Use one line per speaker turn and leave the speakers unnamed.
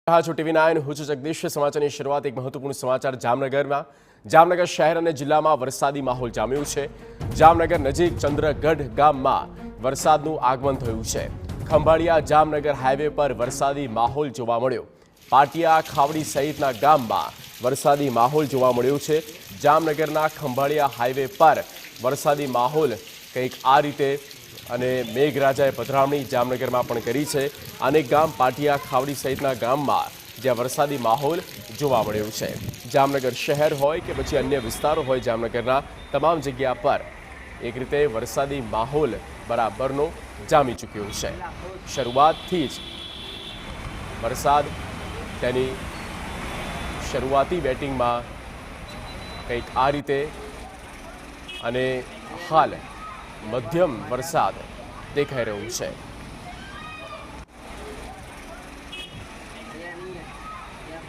છો ટીવી9 હું છું જગદીશ। સમાચારની શરૂઆત એક મહત્વપૂર્ણ સમાચાર જામનગરમાં। જામનગર શહેર અને જિલ્લામાં વરસાદી માહોલ જામ્યો છે। જામનગર નજીક ચંદ્રગઢ ગામમાં વરસાદનું આગમન થયું છે। ખંભાળિયા જામનગર હાઈવે પર વરસાદી માહોલ જોવા મળ્યો। પાટિયા ખાવડી સહિતના ગામમાં વરસાદી માહોલ જોવા મળ્યો છે। જામનગરના ખંભાળિયા હાઈવે પર વરસાદી માહોલ કંઈક આ રીતે અને મેઘરાજાએ પધરામણી જામનગરમાં પણ કરી છે। અનેક ગામ પાટિયા ખાવડી સહિતના ગામમાં જ્યાં વરસાદી માહોલ જોવા મળ્યો છે। જામનગર શહેર હોય કે પછી અન્ય વિસ્તારો હોય, જામનગરના તમામ જગ્યા પર એક રીતે વરસાદી માહોલ બરાબરનો જામી ચૂક્યો છે। શરૂઆતથી જ વરસાદ તેની શરૂઆતી બેટિંગમાં કંઈક આ રીતે અને હાલ મધ્યમ વરસાદ દેખાઈ રહ્યો છે।